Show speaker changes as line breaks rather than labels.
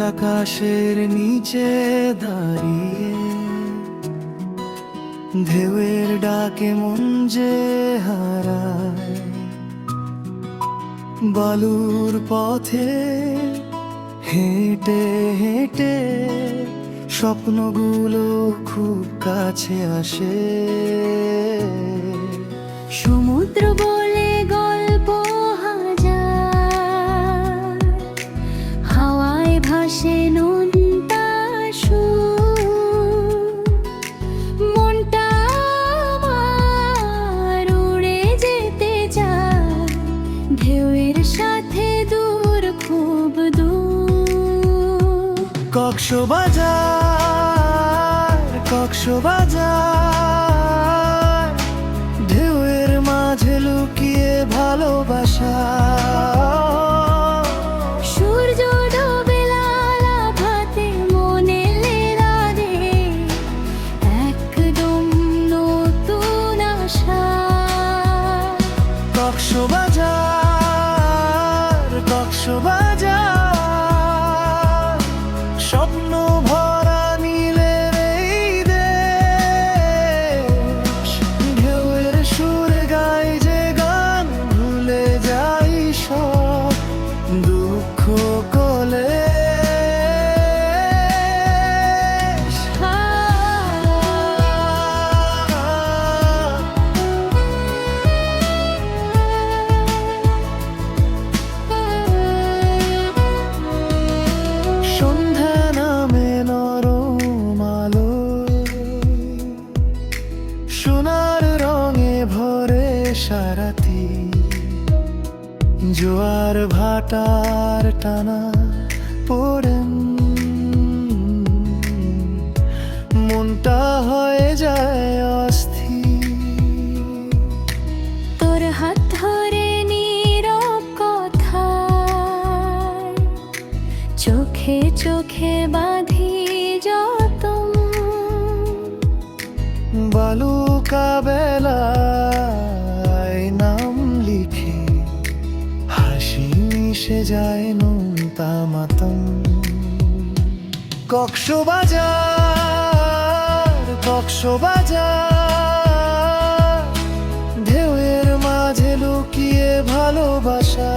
আকাশের নিচে দাঁড়িয়ে ঢেউয়ের ডাকে মন যে হারায়, বালুর পথে হেঁটে হেঁটে স্বপ্নগুলো খুব কাছে আসে।
সমুদ্র বলে গল্প হাজার, হাওয়ায় ভাসে নোনতা সুর। মনটা আমার উড়ে যেতে চায় ঢেউয়ের সাথে দূর, খুব দূর।
কক্সবাজার, কক্সবাজার, ঢেউয়ের মাঝে লুকিয়ে ভালোবাসা।
সূর্য ডোবে লাল আভাতে মনে লেরা রে একদম নতুন আশা।
কক্সবাজার, কক্সবাজার, স্বপ্ন ভরা নীলের এই দেশ। ঢেউয়ের সুরে গাই যে গান, ভুলে যাই সব দুঃখ কোলে। সন্ধ্যা নামে নরম আলো, সোনার রঙে ভরে সারাতি। জোয়ার ভাটার টানা পড়েন, মনটা হয়ে যায় অস্থির।
তোর হাত ধরে নীরব কথায় চোখে চোখে বাঁধি যতন।
বালুকা বেলায় নাম লিখে হাসি মিশে যায় নোনতা মাতম। কক্সবাজার, কক্সবাজার, ঢেউয়ের মাঝে লুকিয়ে ভালোবাসা।